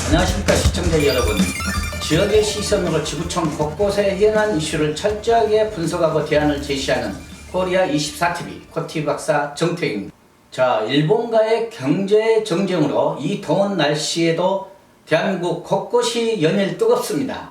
안녕하십니까 시청자 여러분. 지역의 시선으로 지구촌 곳곳의 현안 이슈를 철저하게 분석하고 대안을 제시하는 코리아24TV 코티 박사 정태익입니다. 자, 일본과의 경제 정쟁으로 이 더운 날씨에도 대한민국 곳곳이 연일 뜨겁습니다.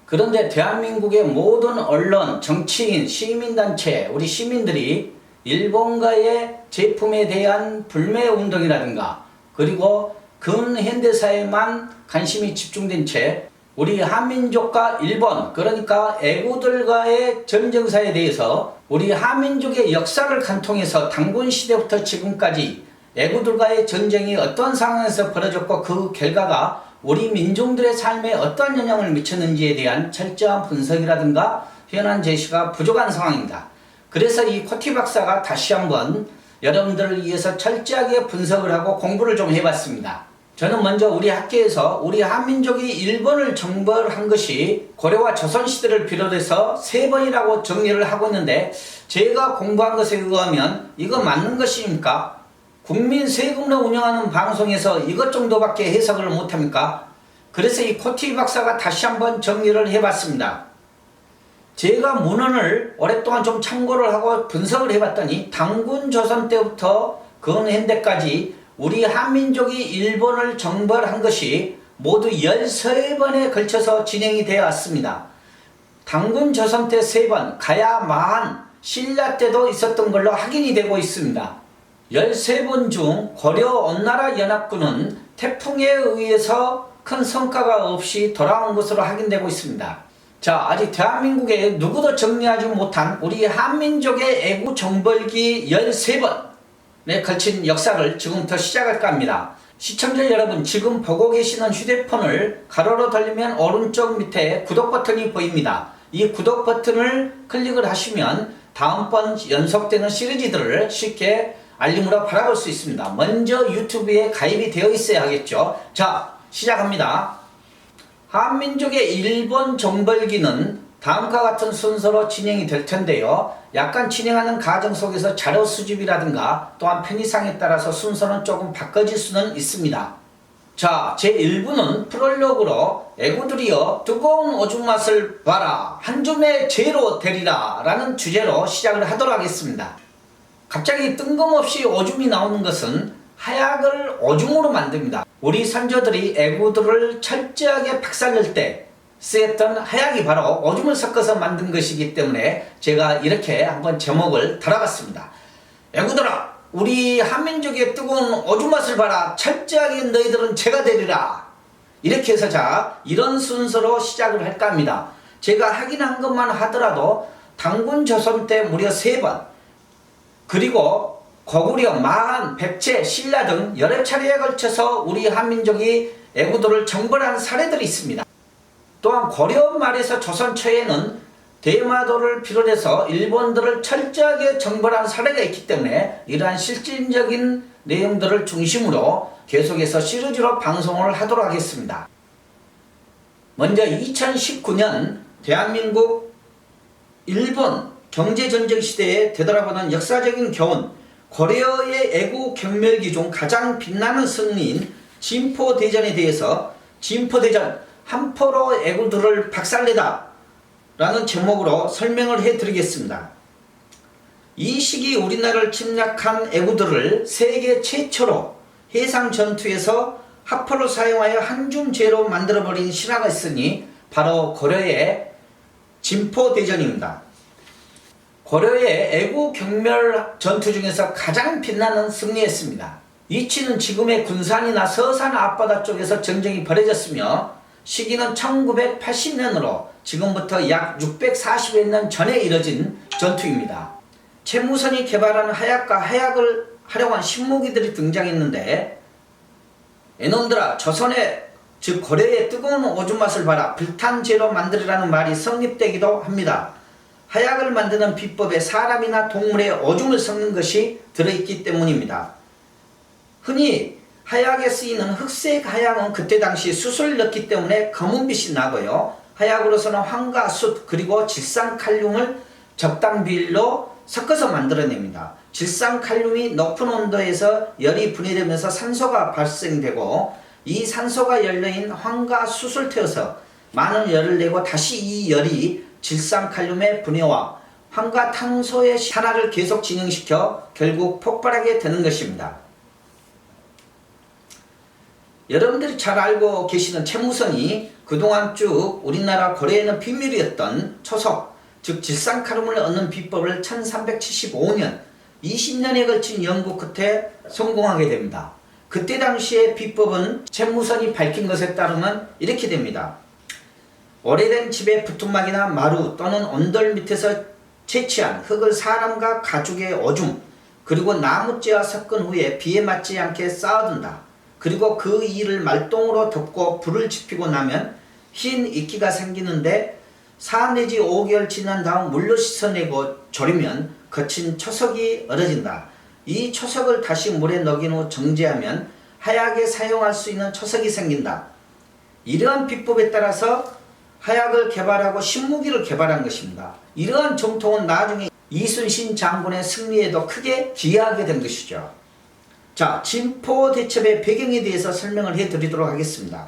그런데 대한민국의 모든 언론, 정치인, 시민단체, 우리 시민들이 일본과의 제품에 대한 불매운동이라든가 그리고 근현대사에만 관심이 집중된 채 우리 한민족과 일본, 그러니까 애국들과의 전쟁사에 대해서 우리 한민족의 역사를 관통해서 단군시대부터 지금까지 애국들과의 전쟁이 어떤 상황에서 벌어졌고 그 결과가 우리 민중들의 삶에 어떤 영향을 미쳤는지에 대한 철저한 분석이라든가 현안 제시가 부족한 상황입니다. 그래서 이 코티 박사가 다시 한번 여러분들을 위해서 철저하게 분석을 하고 공부를 좀 해봤습니다. 저는 먼저 우리 학계에서 우리 한민족이 일본을 정벌한 것이 고려와 조선시대를 비롯해서 3번이라고 정리를 하고 있는데, 제가 공부한 것에 의하면 이거 맞는 것입니까? 국민 세금으로 운영하는 방송에서 이것 정도밖에 해석을 못합니까? 그래서 이 코티 박사가 다시 한번 정리를 해봤습니다. 제가 문헌을 오랫동안 좀 참고를 하고 분석을 해봤더니 단군 조선 때부터 근현대까지 우리 한민족이 일본을 정벌한 것이 모두 13번에 걸쳐서 진행이 되어 왔습니다. 단군 조선 때 3번, 가야 마한, 신라 때도 있었던 걸로 확인이 되고 있습니다. 13번 중 고려 온나라 연합군은 태풍에 의해서 큰 성과가 없이 돌아온 것으로 확인되고 있습니다. 자, 아직 대한민국에 누구도 정리하지 못한 우리 한민족의 애국 정벌기 13번에 걸친 역사를 지금부터 시작할까 합니다. 시청자 여러분, 지금 보고 계시는 휴대폰을 가로로 돌리면 오른쪽 밑에 구독 버튼이 보입니다. 이 구독 버튼을 클릭을 하시면 다음번 연속되는 시리즈들을 쉽게 알림으로 바라볼 수 있습니다. 먼저 유튜브에 가입이 되어 있어야 하겠죠. 자, 시작합니다. 한민족의 일본 정벌기는 다음과 같은 순서로 진행이 될 텐데요. 약간 진행하는 과정 속에서 자료 수집이라든가 또한 편의상에 따라서 순서는 조금 바꿔질 수는 있습니다. 자, 제1부는 프롤로그로 애구들이여 뜨거운 오줌 맛을 봐라, 한 줌의 죄로 되리라 라는 주제로 시작을 하도록 하겠습니다. 갑자기 뜬금없이 오줌이 나오는 것은 하약을 오줌으로 만듭니다. 우리 선조들이 애구들을 철저하게 박살낼 때 쓰였던 하약이 바로 오줌을 섞어서 만든 것이기 때문에 제가 이렇게 한번 제목을 달아봤습니다. 애구들아, 우리 한민족의 뜨거운 오줌 맛을 봐라, 철저하게 너희들은 죄가 되리라. 이렇게 해서 자, 이런 순서로 시작을 할까 합니다. 제가 확인한 것만 하더라도 단군 조선 때 무려 3번, 그리고 고구려, 마한, 백제, 신라 등 여러 차례에 걸쳐서 우리 한민족이 애구들을 정벌한 사례들이 있습니다. 또한 고려 말에서 조선 초에는 대마도를 비롯해서 일본들을 철저하게 정벌한 사례가 있기 때문에 이러한 실질적인 내용들을 중심으로 계속해서 시리즈로 방송을 하도록 하겠습니다. 먼저 2019년 대한민국 일본 경제전쟁 시대에 되돌아보는 역사적인 교훈, 고려의 애국 경멸기 중 가장 빛나는 승리인 진포대전에 대해서 진포대전 한포로 애국들을 박살내다 라는 제목으로 설명을 해드리겠습니다. 이 시기 우리나라를 침략한 애국들을 세계 최초로 해상전투에서 하포를 사용하여 한줌죄로 만들어버린 신화가 있으니 바로 고려의 진포대전입니다. 고려의 애국 경멸 전투 중에서 가장 빛나는 승리였습니다. 이치는 지금의 군산이나 서산 앞바다 쪽에서 전쟁이 벌어졌으며 시기는 1980년으로 지금부터 약 640여 년 전에 이뤄진 전투입니다. 최무선이 개발한 하약과 하약을 활용한 신무기들이 등장했는데, 이놈들아, 조선의 즉 고려의 뜨거운 오줌 맛을 봐라, 불탄죄로 만들으라는 말이 성립되기도 합니다. 하약을 만드는 비법에 사람이나 동물의 오줌을 섞는 것이 들어있기 때문입니다. 흔히 하약에 쓰이는 흑색 하약은 그때 당시 숯을 넣기 때문에 검은빛이 나고요. 하약으로서는 황과 숯 그리고 질산칼륨을 적당 비율로 섞어서 만들어냅니다. 질산칼륨이 높은 온도에서 열이 분해되면서 산소가 발생되고 이 산소가 열려인 황과 수술태여서 많은 열을 내고 다시 이 열이 질산칼륨의 분해와 황과 탄소의 산화를 계속 진행시켜 결국 폭발하게 되는 것입니다. 여러분들이 잘 알고 계시는 채무선이 그동안 쭉 우리나라 고려에는 비밀이었던 초석, 즉 질산칼륨을 얻는 비법을 1375년, 20년에 걸친 연구 끝에 성공하게 됩니다. 그때 당시의 비법은 채무선이 밝힌 것에 따르면 이렇게 됩니다. 오래된 집의 부뚜막이나 마루 또는 언돌 밑에서 채취한 흙을 사람과 가죽의 오줌 그리고 나무재와 섞은 후에 비에 맞지 않게 쌓아둔다. 그리고 그 이를 말똥으로 덮고 불을 지피고 나면 흰 이끼가 생기는데 4 내지 5개월 지난 다음 물로 씻어내고 졸이면 거친 초석이 얼어진다. 이 초석을 다시 물에 녹인 후 정제하면 하약에 사용할 수 있는 초석이 생긴다. 이러한 비법에 따라서 하약을 개발하고 신무기를 개발한 것입니다. 이러한 정통은 나중에 이순신 장군의 승리에도 크게 기여하게 된 것이죠. 자, 진포대첩의 배경에 대해서 설명을 해드리도록 하겠습니다.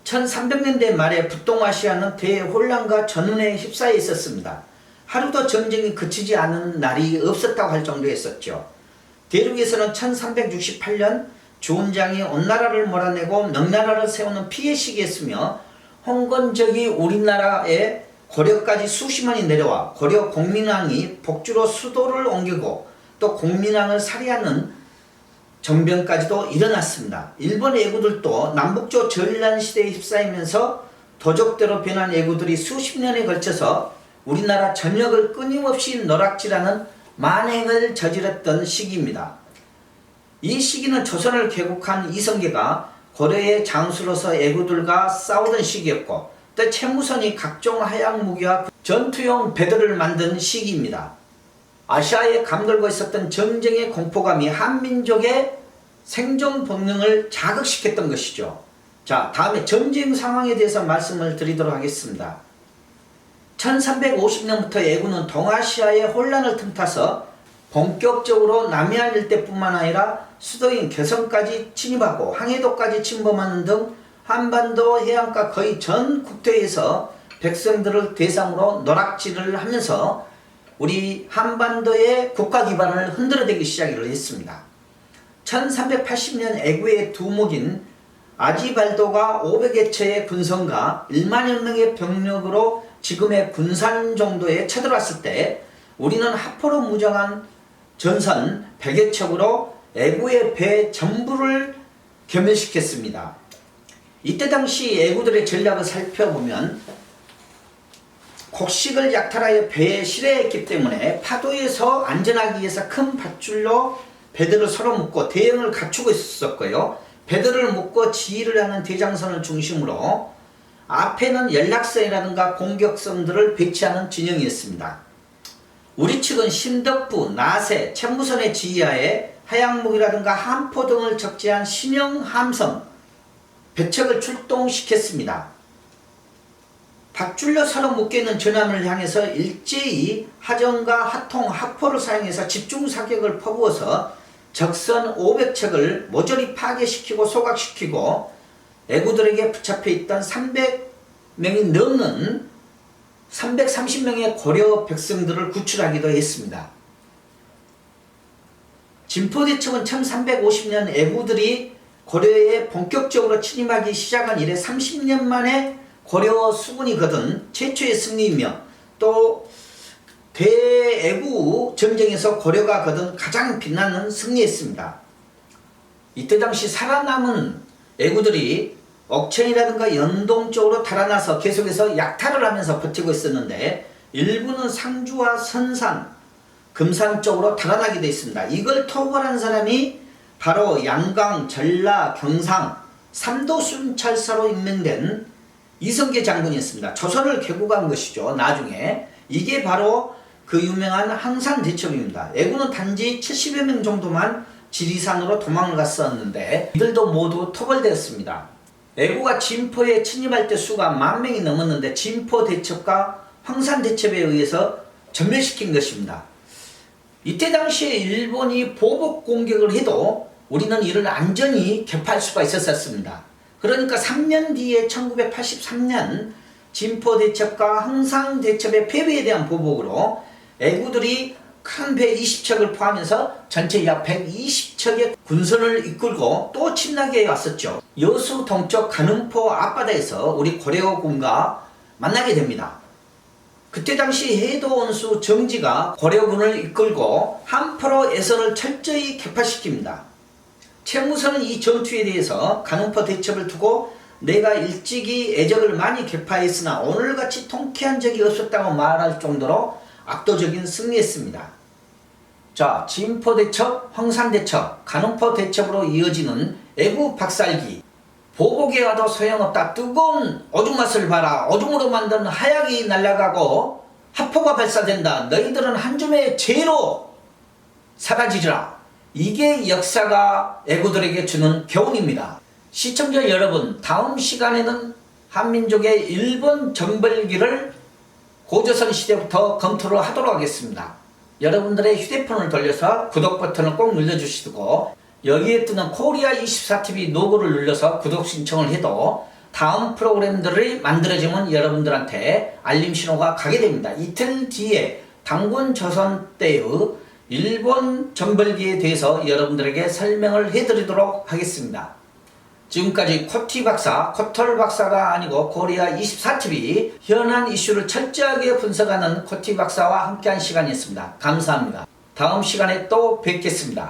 1300년대 말에 북동아시아는 대혼란과 전운에 휩싸여 있었습니다. 하루도 전쟁이 그치지 않은 날이 없었다고 할 정도였었죠. 대륙에서는 1368년 주원장이 온 나라를 몰아내고 명나라를 세우는 피해 시기였으며 홍건적이 우리나라에 고려까지 수십만이 내려와 고려 공민왕이 복주로 수도를 옮기고 또 공민왕을 살해하는 정변까지도 일어났습니다. 일본 애구들도 남북조 전란시대에 휩싸이면서 도적대로 변한 애구들이 수십 년에 걸쳐서 우리나라 전역을 끊임없이 노락질하는 만행을 저질렀던 시기입니다. 이 시기는 조선을 개국한 이성계가 고려의 장수로서 애구들과 싸우던 시기였고 또 채무선이 각종 하약 무기와 전투용 배들을 만든 시기입니다. 아시아에 감돌고 있었던 전쟁의 공포감이 한민족의 생존 본능을 자극시켰던 것이죠. 자, 다음에 전쟁 상황에 대해서 말씀을 드리도록 하겠습니다. 1350년부터 애구는 동아시아의 혼란을 틈타서 본격적으로 남해안 일대뿐만 아니라 수도인 개성까지 침입하고 항해도까지 침범하는 등 한반도 해안가 거의 전 국토에서 백성들을 대상으로 노락질을 하면서 우리 한반도의 국가 기반을 흔들어대기 시작을 했습니다. 1380년 애구의 두목인 아지발도가 500여 채의 군선과 1만여 명의 병력으로 지금의 군산 정도에 쳐들어왔을 때 우리는 하포로 무장한 전선 100여 척으로 애구의 배 전부를 괴멸시켰습니다. 이때 당시 애구들의 전략을 살펴보면 곡식을 약탈하여 배에 실어했기 때문에 파도에서 안전하기 위해서 큰 밧줄로 배들을 서로 묶고 대형을 갖추고 있었고요. 배들을 묶고 지휘를 하는 대장선을 중심으로 앞에는 연락선이라든가 공격선들을 배치하는 진영이었습니다. 우리 측은 신덕부, 나세, 채무선의 지휘하에 하약무기라든가 함포 등을 적재한 신형 함선, 배척을 출동시켰습니다. 밧줄로 서로 묶여있는 전함을 향해서 일제히 하정과 하통, 하포를 사용해서 집중사격을 퍼부어서 적선 500척을 모조리 파괴시키고 소각시키고 애구들에게 붙잡혀 있던 300명이 넘는 330명의 고려 백성들을 구출하기도 했습니다. 진포대첩은 1350년 애구들이 고려에 본격적으로 침입하기 시작한 이래 30년 만에 고려 수군이 거둔 최초의 승리이며 또 대애구 전쟁에서 고려가 거둔 가장 빛나는 승리였습니다. 이때 당시 살아남은 애구들이 옥천이라든가 연동 쪽으로 달아나서 계속해서 약탈을 하면서 버티고 있었는데 일부는 상주와 선산, 금산 쪽으로 달아나게 되어 있습니다. 이걸 토벌한 사람이 바로 양강, 전라, 경상, 삼도 순찰사로 임명된 이성계 장군이었습니다. 조선을 개국한 것이죠. 나중에 이게 바로 그 유명한 항산대첩입니다. 애구는 단지 70여 명 정도만 지리산으로 도망을 갔었는데 이들도 모두 토벌되었습니다. 애구가 진포에 침입할 때 수가 10,000명이 넘었는데 진포대첩과 황산대첩에 의해서 전멸시킨 것입니다. 이때 당시에 일본이 보복 공격을 해도 우리는 이를 안전히 격파할 수가 있었습니다. 그러니까 3년 뒤에 1983년 진포대첩과 흥상대첩의 패배에 대한 보복으로 애구들이 큰 배 20척을 포함해서 전체 약 120척의 군선을 이끌고 또 침략해 왔었죠. 여수 동쪽 간흥포 앞바다에서 우리 고려군과 만나게 됩니다. 그때 당시 해도원수 정지가 고려군을 이끌고 한포로 애선을 철저히 격파시킵니다. 최무선은 이 전투에 대해서 간흥포 대첩을 두고 내가 일찍이 애적을 많이 격파했으나 오늘같이 통쾌한 적이 없었다고 말할 정도로 압도적인 승리했습니다. 자, 진포대첩, 황산대첩, 간흥포대첩으로 이어지는 애구 박살기. 보복에 와도 소용없다. 뜨거운 오줌맛을 봐라. 오줌으로 만든 하약이 날아가고 하포가 발사된다. 너희들은 한 줌의 죄로 사라지리라. 이게 역사가 애구들에게 주는 교훈입니다. 시청자 여러분, 다음 시간에는 한민족의 일본 정벌기를 고조선 시대부터 검토를 하도록 하겠습니다. 여러분들의 휴대폰을 돌려서 구독 버튼을 꼭 눌러주시고 여기에 뜨는 코리아24TV 로고를 눌러서 구독 신청을 해도 다음 프로그램들이 만들어지면 여러분들한테 알림 신호가 가게 됩니다. 이틀 뒤에 당군 조선 때의 일본 정벌기에 대해서 여러분들에게 설명을 해드리도록 하겠습니다. 지금까지 코티 박사, 코털 박사가 아니고 코리아24TV 현안 이슈를 철저하게 분석하는 코티 박사와 함께한 시간이었습니다. 감사합니다. 다음 시간에 또 뵙겠습니다.